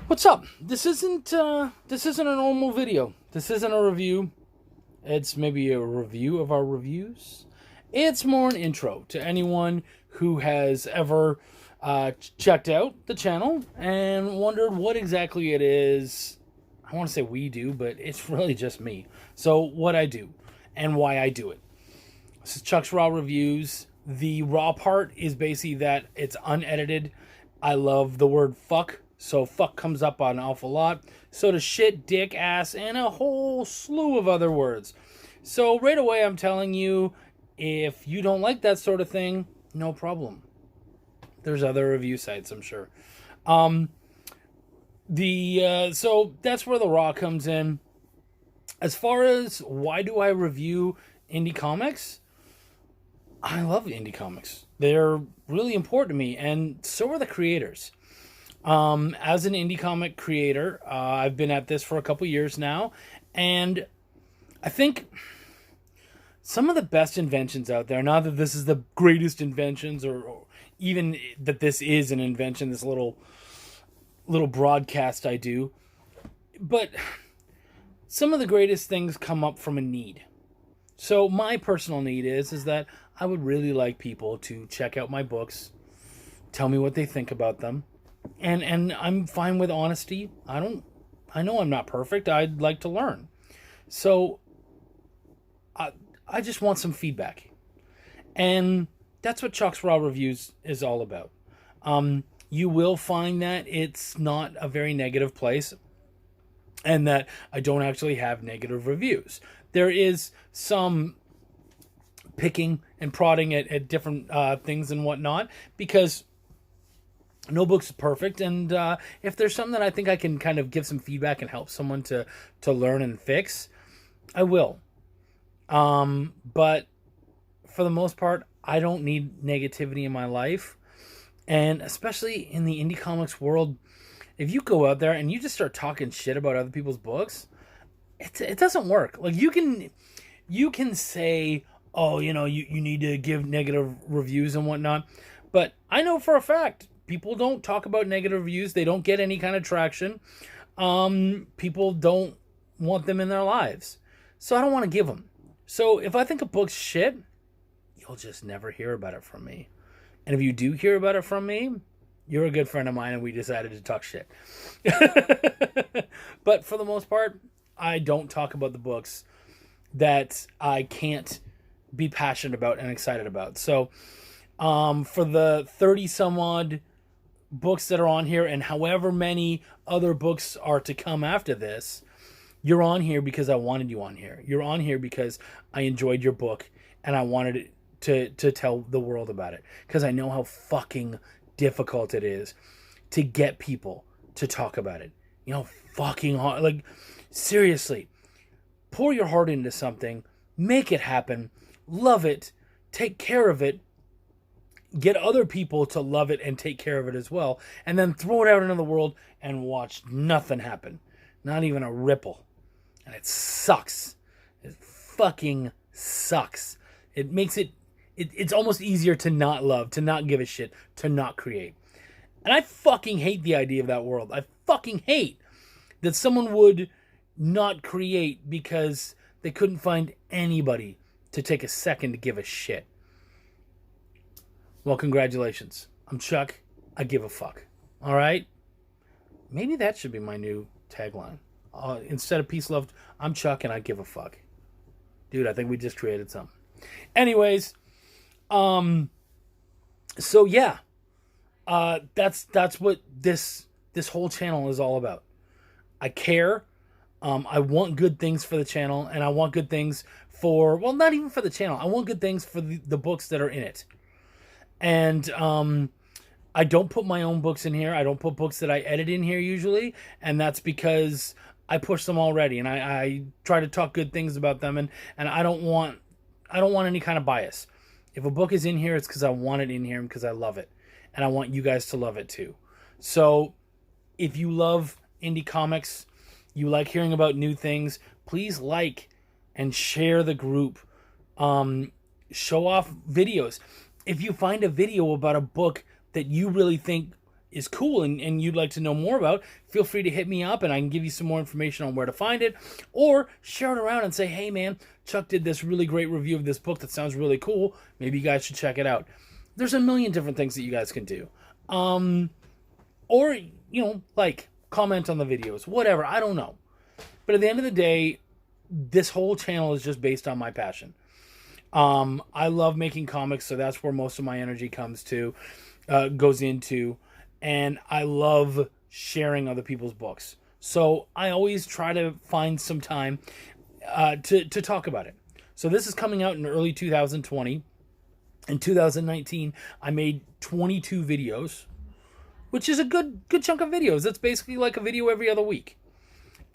What's up? This isn't a normal video. This isn't a review. It's maybe a review of our reviews. It's more an intro to anyone who has ever checked out the channel and wondered what exactly it is. I want to say we do, but it's really just me. So what I do and why I do it. This is Chuck's Raw Reviews. The raw part is basically that it's unedited. I love the word fuck, so fuck comes up an awful lot. So does shit, dick, ass, and a whole slew of other words. So right away I'm telling you, if you don't like that sort of thing, no problem. There's other review sites, I'm sure. So that's where the raw comes in. As far as why do I review indie comics? I love indie comics. They're really important to me, and so are the creators. As an indie comic creator, I've been at this for a couple years now, and I think some of the best inventions out there, not that this is the greatest inventions or even that this is an invention, this little broadcast I do, but some of the greatest things come up from a need. So my personal need is that I would really like people to check out my books, tell me what they think about them, and I'm fine with honesty. I know I'm not perfect. I'd like to learn. So I just want some feedback. And that's what Chuck's Raw Reviews is all about. You will find that it's not a very negative place and that I don't actually have negative reviews. There is some picking and prodding at different things and whatnot, because no book's perfect, and if there's something that I think I can kind of give some feedback and help someone to learn and fix, I will. But for the most part, I don't need negativity in my life, and especially in the indie comics world, if you go out there and you just start talking shit about other people's books, it doesn't work. Like you can say, oh, you need to give negative reviews and whatnot. But I know for a fact, people don't talk about negative reviews. They don't get any kind of traction. People don't want them in their lives. So I don't want to give them. So if I think a book's shit, you'll just never hear about it from me. And if you do hear about it from me, you're a good friend of mine and we decided to talk shit. But for the most part, I don't talk about the books that I can't be passionate about and excited about. So for the 30 some odd books that are on here and however many other books are to come after this, you're on here because I wanted you on here. You're on here because I enjoyed your book and I wanted to tell the world about it, because I know how fucking difficult it is to get people to talk about it. Fucking hard. Like, seriously, pour your heart into something, make it happen, love it, take care of it, get other people to love it and take care of it as well, and then throw it out into the world and watch nothing happen. Not even a ripple. And it sucks. It fucking sucks. It makes it's almost easier to not love, to not give a shit, to not create. And I fucking hate the idea of that world. I fucking hate that someone would not create because they couldn't find anybody to take a second to give a shit. Well, congratulations. I'm Chuck. I give a fuck. All right? Maybe that should be my new tagline. Instead of peace, love, I'm Chuck and I give a fuck. Dude, I think we just created something. Anyways, so yeah, that's what this whole channel is all about. I care. I want good things for the channel, and I want good things for, well, not even for the channel. I want good things for the books that are in it. And I don't put my own books in here. I don't put books that I edit in here usually, and that's because I push them already, and I try to talk good things about them, and I don't want any kind of bias. If a book is in here, it's because I want it in here and because I love it, and I want you guys to love it too. So if you love indie comics, you like hearing about new things, please like and share the group. Show off videos. If you find a video about a book that you really think is cool and you'd like to know more about, feel free to hit me up and I can give you some more information on where to find it, or share it around and say, hey man, Chuck did this really great review of this book that sounds really cool. Maybe you guys should check it out. There's a million different things that you guys can do. Or, like, comment on the videos, whatever, I don't know. But at the end of the day, this whole channel is just based on my passion. I love making comics, so that's where most of my energy goes into. And I love sharing other people's books. So I always try to find some time to talk about it. So this is coming out in early 2020. In 2019, I made 22 videos, which is a good chunk of videos. That's basically like a video every other week.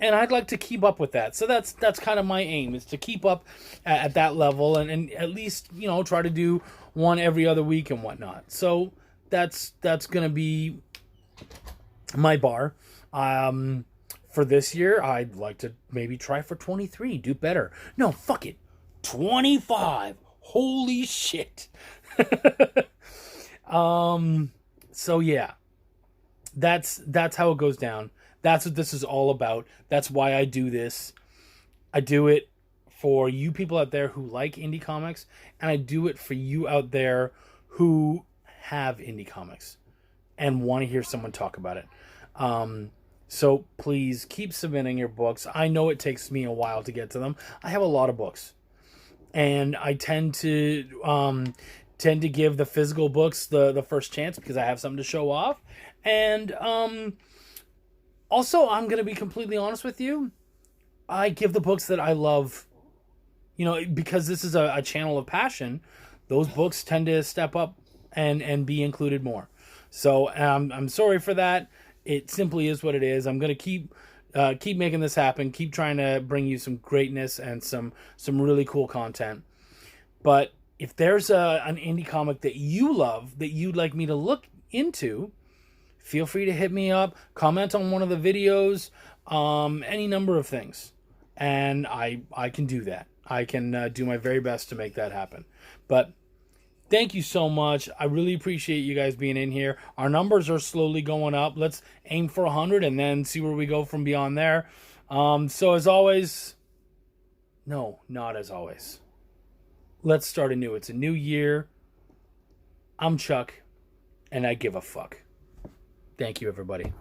And I'd like to keep up with that. So that's kind of my aim, is to keep up at that level and at least, try to do one every other week and whatnot. So that's going to be my bar. For this year, I'd like to maybe try for 23, do better. No, fuck it. 25. Holy shit. So yeah, that's how it goes down. That's what this is all about. That's why I do this. I do it for you people out there who like indie comics, and I do it for you out there who have indie comics and want to hear someone talk about it. So please keep submitting your books. I know it takes me a while to get to them. I have a lot of books, and I tend to give the physical books the first chance because I have something to show off. And also, I'm going to be completely honest with you. I give the books that I love, because this is a channel of passion. Those books tend to step up and be included more. So I'm sorry for that. It simply is what it is. I'm going to keep making this happen. Keep trying to bring you some greatness and some really cool content. But if there's an indie comic that you love that you'd like me to look into, feel free to hit me up, comment on one of the videos, any number of things. And I can do that. I can do my very best to make that happen. But thank you so much. I really appreciate you guys being in here. Our numbers are slowly going up. Let's aim for 100 and then see where we go from beyond there. So as always, no, not as always. Let's start anew. It's a new year. I'm Chuck, and I give a fuck. Thank you, everybody.